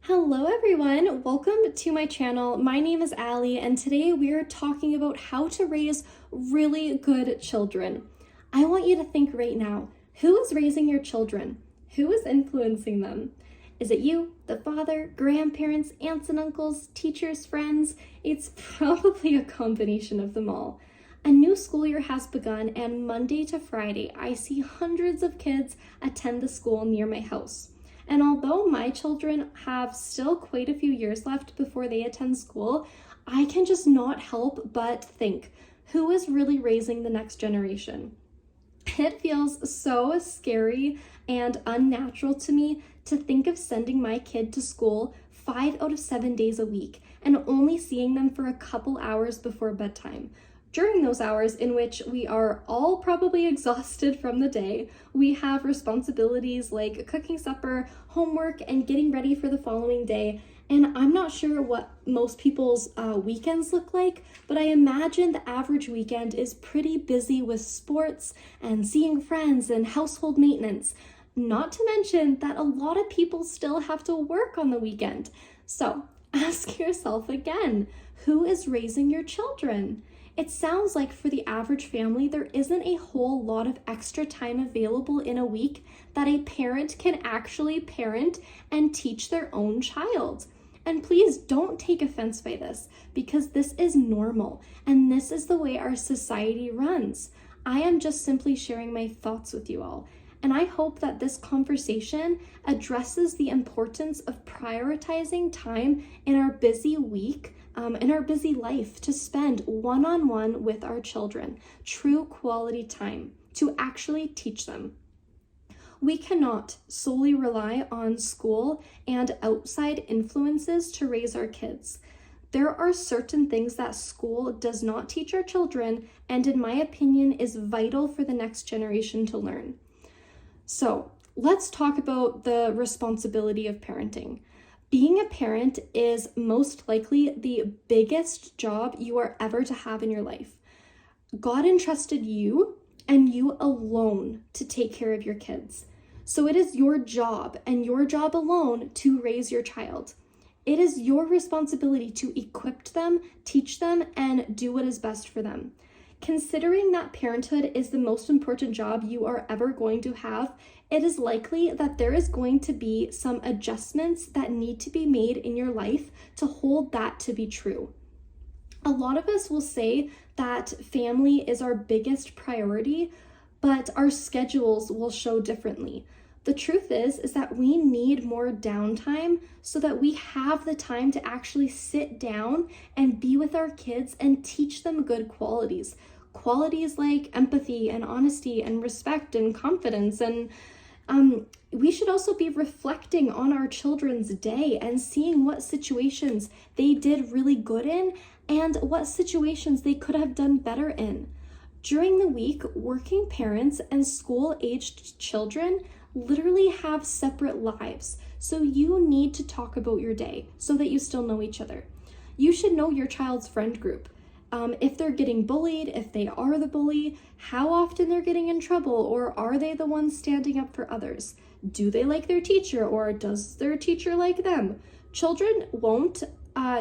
Hello everyone, welcome to my channel. My name is Allie and today we are talking about how to raise really good children. I want you to think right now, who is raising your children? Who is influencing them? Is it you, the father, grandparents, aunts and uncles, teachers, friends? It's probably a combination of them all. A new school year has begun and Monday to Friday, I see hundreds of kids attend the school near my house. And although my children have still quite a few years left before they attend school, I can just not help but think, who is really raising the next generation? It feels so scary and unnatural to me to think of sending my kid to school 5 out of 7 days a week and only seeing them for a couple hours before bedtime. During those hours in which we are all probably exhausted from the day, we have responsibilities like cooking supper, homework, and getting ready for the following day. And I'm not sure what most people's weekends look like, but I imagine the average weekend is pretty busy with sports and seeing friends and household maintenance. Not to mention that a lot of people still have to work on the weekend. So ask yourself again, who is raising your children? It sounds like for the average family, there isn't a whole lot of extra time available in a week that a parent can actually parent and teach their own child. And please don't take offense by this, because this is normal and this is the way our society runs. I am just simply sharing my thoughts with you all. And I hope that this conversation addresses the importance of prioritizing time in our busy week, in our busy life, to spend one-on-one with our children, true quality time to actually teach them. We cannot solely rely on school and outside influences to raise our kids. There are certain things that school does not teach our children, and in my opinion is vital for the next generation to learn. So let's talk about the responsibility of parenting. Being a parent is most likely the biggest job you are ever to have in your life. God entrusted you and you alone to take care of your kids. So it is your job and your job alone to raise your child. It is your responsibility to equip them, teach them, and do what is best for them. Considering that parenthood is the most important job you are ever going to have, it is likely that there is going to be some adjustments that need to be made in your life to hold that to be true. A lot of us will say that family is our biggest priority, but our schedules will show differently. The truth is that we need more downtime so that we have the time to actually sit down and be with our kids and teach them good qualities. Qualities like empathy and honesty and respect and confidence. And we should also be reflecting on our children's day and seeing what situations they did really good in and what situations they could have done better in. During the week, working parents and school-aged children literally have separate lives. So you need to talk about your day so that you still know each other. You should know your child's friend group. If they're getting bullied, if they are the bully, how often they're getting in trouble, or are they the ones standing up for others? Do they like their teacher, or does their teacher like them? Children won't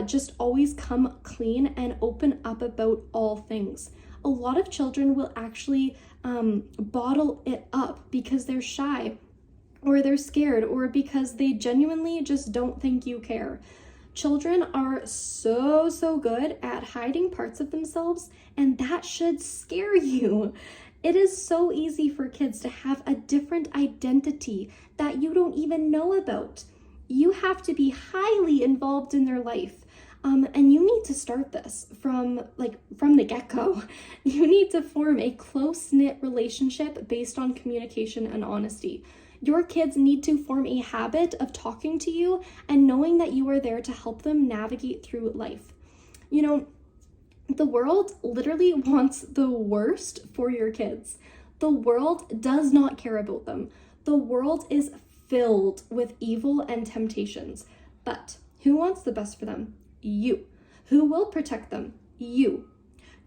just always come clean and open up about all things. A lot of children will actually bottle it up because they're shy, or they're scared, or because they genuinely just don't think you care. Children are so good at hiding parts of themselves, and that should scare you. It is so easy for kids to have a different identity that you don't even know about. You have to be highly involved in their life. And you need to start this from the get-go. You need to form a close-knit relationship based on communication and honesty. Your kids need to form a habit of talking to you and knowing that you are there to help them navigate through life. You know, the world literally wants the worst for your kids. The world does not care about them. The world is filled with evil and temptations. But who wants the best for them? You. Who will protect them? You.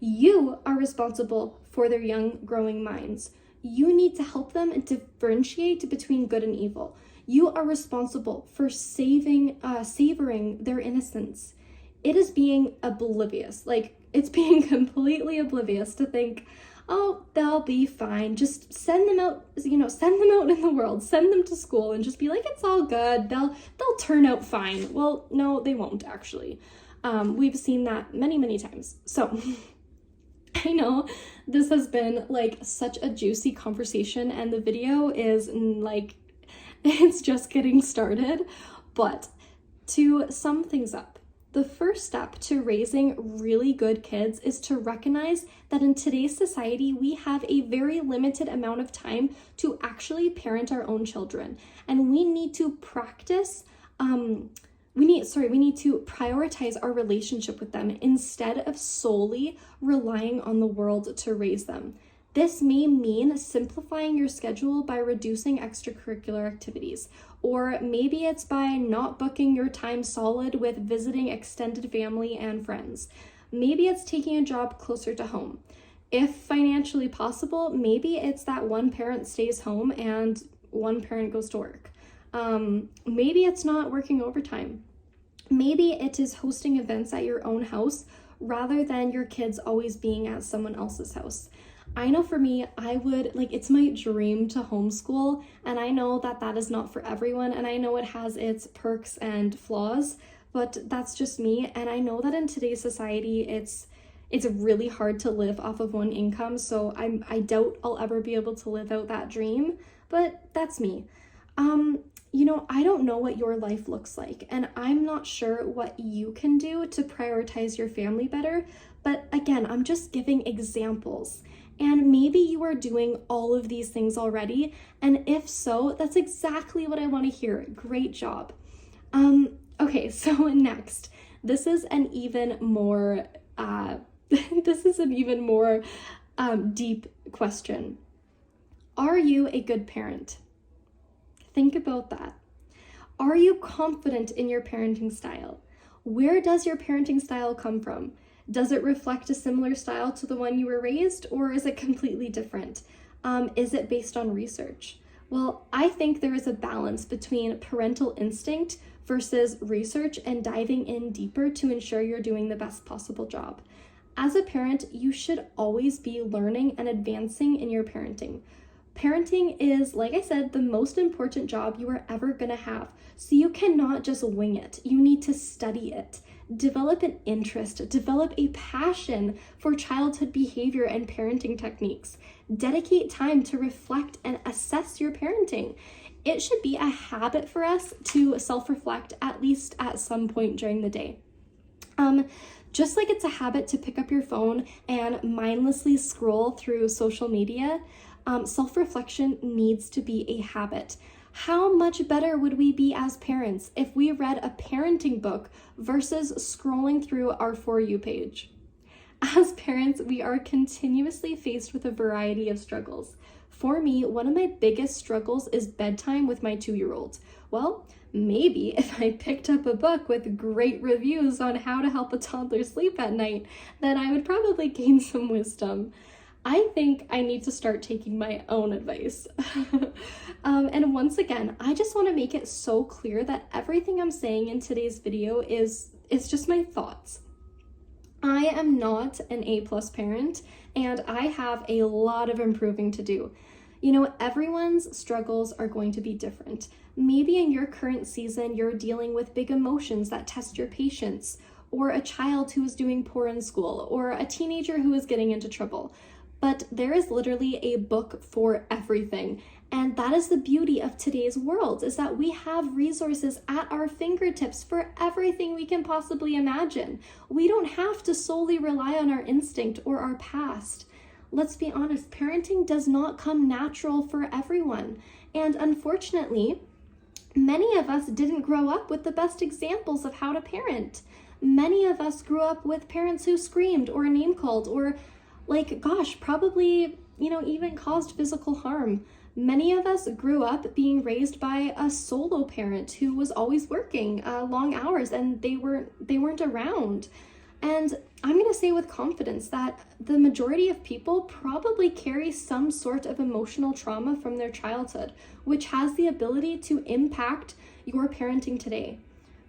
You are responsible for their young growing minds. You need to help them differentiate between good and evil. You are responsible for savoring their innocence. It is being oblivious, like it's being completely oblivious to think, oh, they'll be fine. Just send them out, send them out in the world, send them to school and just be like, it's all good. They'll turn out fine. Well, no, they won't actually. We've seen that many, many times. So I know this has been like such a juicy conversation and the video is like, it's just getting started, but to sum things up, the first step to raising really good kids is to recognize that in today's society, we have a very limited amount of time to actually parent our own children. And we need to practice, we need to prioritize our relationship with them instead of solely relying on the world to raise them. This may mean simplifying your schedule by reducing extracurricular activities, or maybe it's by not booking your time solid with visiting extended family and friends. Maybe it's taking a job closer to home. If financially possible, maybe it's that one parent stays home and one parent goes to work. Maybe it's not working overtime. Maybe it is hosting events at your own house rather than your kids always being at someone else's house. I know for me, it's my dream to homeschool, and I know that that is not for everyone, and I know it has its perks and flaws, but that's just me, and I know that in today's society, it's really hard to live off of one income, so I doubt I'll ever be able to live out that dream, but that's me. I don't know what your life looks like, and I'm not sure what you can do to prioritize your family better, but again, I'm just giving examples. And maybe you are doing all of these things already, and if so, that's exactly what I want to hear. Great job. Okay, so next, this is an even more deep question. Are you a good parent? Think about that. Are you confident in your parenting style? Where does your parenting style come from? Does it reflect a similar style to the one you were raised, or is it completely different? Is it based on research? Well, I think there is a balance between parental instinct versus research and diving in deeper to ensure you're doing the best possible job. As a parent, you should always be learning and advancing in your parenting. Parenting is, like I said, the most important job you are ever going to have. So you cannot just wing it. You need to study it. Develop an interest, develop a passion for childhood behavior and parenting techniques. Dedicate time to reflect and assess your parenting. It should be a habit for us to self-reflect at least at some point during the day. Just like it's a habit to pick up your phone and mindlessly scroll through social media, self-reflection needs to be a habit. How much better would we be as parents if we read a parenting book versus scrolling through our For You page? As parents, we are continuously faced with a variety of struggles. For me, one of my biggest struggles is bedtime with my 2-year-old. Well, maybe if I picked up a book with great reviews on how to help a toddler sleep at night, then I would probably gain some wisdom. I think I need to start taking my own advice. And once again, I just want to make it so clear that everything I'm saying in today's video is just my thoughts. I am not an A+ parent, and I have a lot of improving to do. Everyone's struggles are going to be different. Maybe in your current season, you're dealing with big emotions that test your patience, or a child who is doing poor in school, or a teenager who is getting into trouble. But there is literally a book for everything. And that is the beauty of today's world, is that we have resources at our fingertips for everything we can possibly imagine. We don't have to solely rely on our instinct or our past. Let's be honest, parenting does not come natural for everyone. And unfortunately, many of us didn't grow up with the best examples of how to parent. Many of us grew up with parents who screamed or name called or probably, even caused physical harm. Many of us grew up being raised by a solo parent who was always working long hours and they weren't around. And I'm going to say with confidence that the majority of people probably carry some sort of emotional trauma from their childhood, which has the ability to impact your parenting today.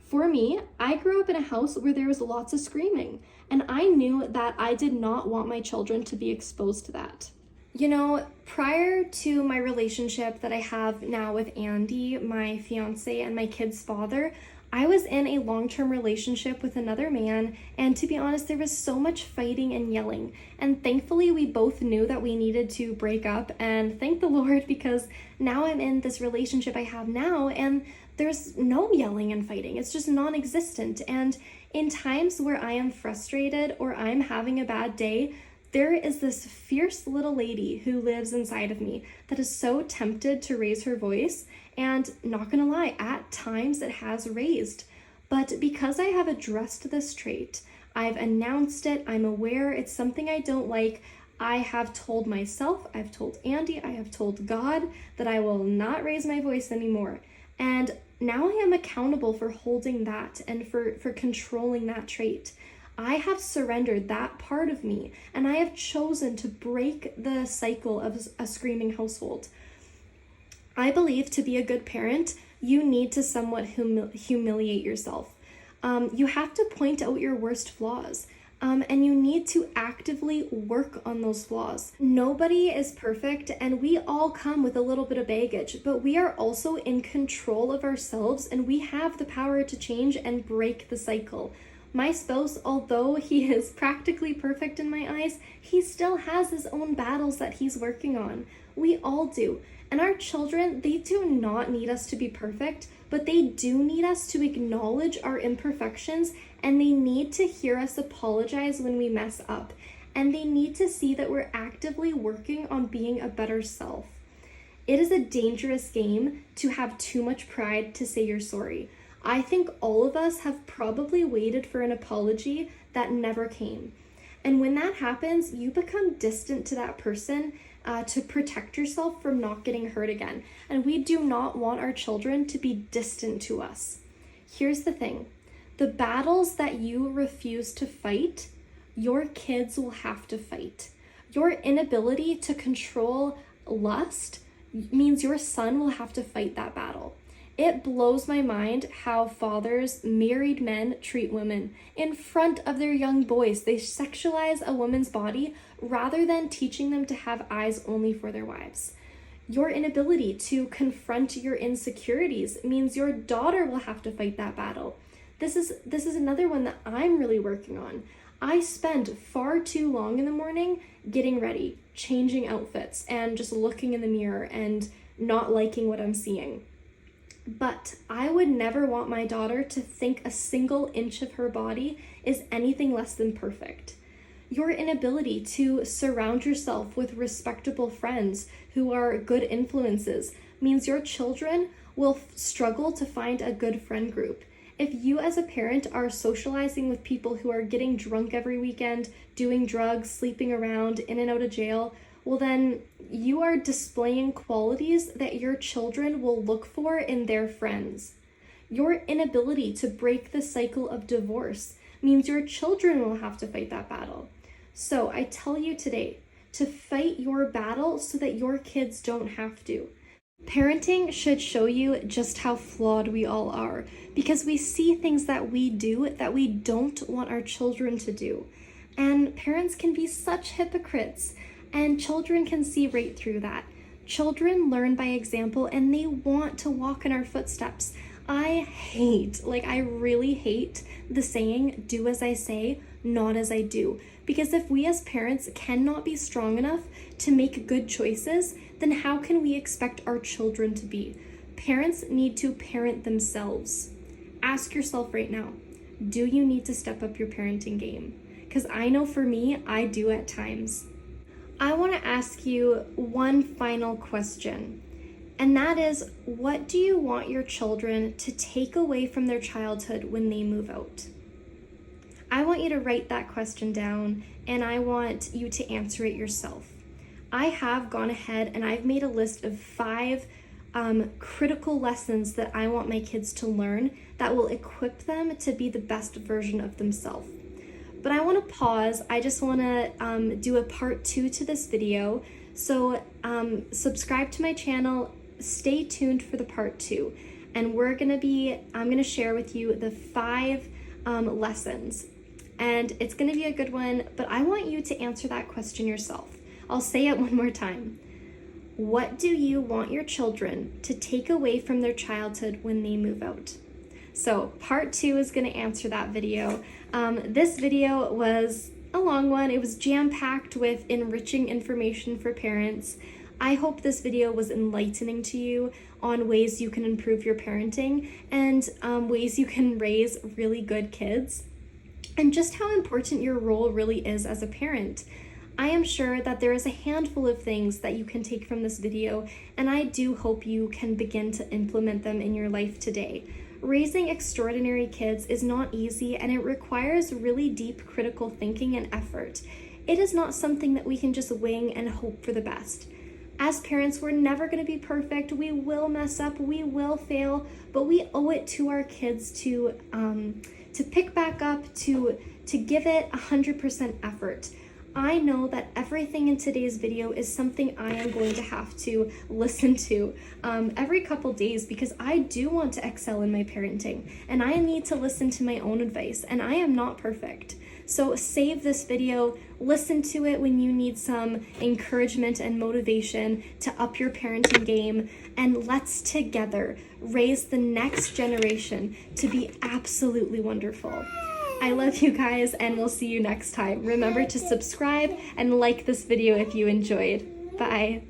For me, I grew up in a house where there was lots of screaming, and I knew that I did not want my children to be exposed to that. You know, prior to my relationship that I have now with Andy, my fiance and my kid's father, I was in a long-term relationship with another man, and to be honest, there was so much fighting and yelling. And thankfully, we both knew that we needed to break up, and thank the Lord, because now I'm in this relationship I have now, and there's no yelling and fighting. It's just non-existent. And in times where I am frustrated or I'm having a bad day, there is this fierce little lady who lives inside of me that is so tempted to raise her voice, and not gonna lie, at times it has raised. But because I have addressed this trait, I've announced it, I'm aware it's something I don't like, I have told myself, I've told Andy, I have told God that I will not raise my voice anymore. And now I am accountable for holding that and for controlling that trait. I have surrendered that part of me, and I have chosen to break the cycle of a screaming household. I believe to be a good parent, you need to somewhat humiliate yourself. You have to point out your worst flaws, and you need to actively work on those flaws. Nobody is perfect, and we all come with a little bit of baggage, but we are also in control of ourselves, and we have the power to change and break the cycle. My spouse, although he is practically perfect in my eyes, he still has his own battles that he's working on. We all do. And our children, they do not need us to be perfect, but they do need us to acknowledge our imperfections, and they need to hear us apologize when we mess up. And they need to see that we're actively working on being a better self. It is a dangerous game to have too much pride to say you're sorry. I think all of us have probably waited for an apology that never came. And when that happens, you become distant to that person to protect yourself from not getting hurt again. And we do not want our children to be distant to us. Here's the thing. The battles that you refuse to fight, your kids will have to fight. Your inability to control lust means your son will have to fight that battle. It blows my mind how fathers, married men, treat women. In front of their young boys, they sexualize a woman's body rather than teaching them to have eyes only for their wives. Your inability to confront your insecurities means your daughter will have to fight that battle. This is another one that I'm really working on. I spend far too long in the morning getting ready, changing outfits, and just looking in the mirror and not liking what I'm seeing. But I would never want my daughter to think a single inch of her body is anything less than perfect. Your inability to surround yourself with respectable friends who are good influences means your children will struggle to find a good friend group. If you as a parent are socializing with people who are getting drunk every weekend, doing drugs, sleeping around, in and out of jail, well then you are displaying qualities that your children will look for in their friends. Your inability to break the cycle of divorce means your children will have to fight that battle. So I tell you today to fight your battle so that your kids don't have to. Parenting should show you just how flawed we all are, because we see things that we do that we don't want our children to do. And parents can be such hypocrites. And children can see right through that. Children learn by example, and they want to walk in our footsteps. I really hate the saying, do as I say, not as I do. Because if we as parents cannot be strong enough to make good choices, then how can we expect our children to be? Parents need to parent themselves. Ask yourself right now, do you need to step up your parenting game? Because I know for me, I do at times. I want to ask you one final question, and that is, what do you want your children to take away from their childhood when they move out? I want you to write that question down, and I want you to answer it yourself. I have gone ahead and I've made a list of 5 critical lessons that I want my kids to learn that will equip them to be the best version of themselves. But I want to pause. I just want to do a part 2 to this video. So subscribe to my channel, stay tuned for the part 2. And I'm gonna share with you the 5 lessons. And it's gonna be a good one, but I want you to answer that question yourself. I'll say it one more time. What do you want your children to take away from their childhood when they move out? So part 2 is gonna answer that video. This video was a long one. It was jam-packed with enriching information for parents. I hope this video was enlightening to you on ways you can improve your parenting and ways you can raise really good kids, and just how important your role really is as a parent. I am sure that there is a handful of things that you can take from this video, and I do hope you can begin to implement them in your life today. Raising extraordinary kids is not easy, and it requires really deep critical thinking and effort. It is not something that we can just wing and hope for the best. As parents, we're never going to be perfect. We will mess up, we will fail, but we owe it to our kids to pick back up, to give it 100% effort. I know that everything in today's video is something I am going to have to listen to every couple days, because I do want to excel in my parenting and I need to listen to my own advice, and I am not perfect. So save this video, listen to it when you need some encouragement and motivation to up your parenting game, and let's together raise the next generation to be absolutely wonderful. I love you guys, and we'll see you next time. Remember to subscribe and like this video if you enjoyed. Bye.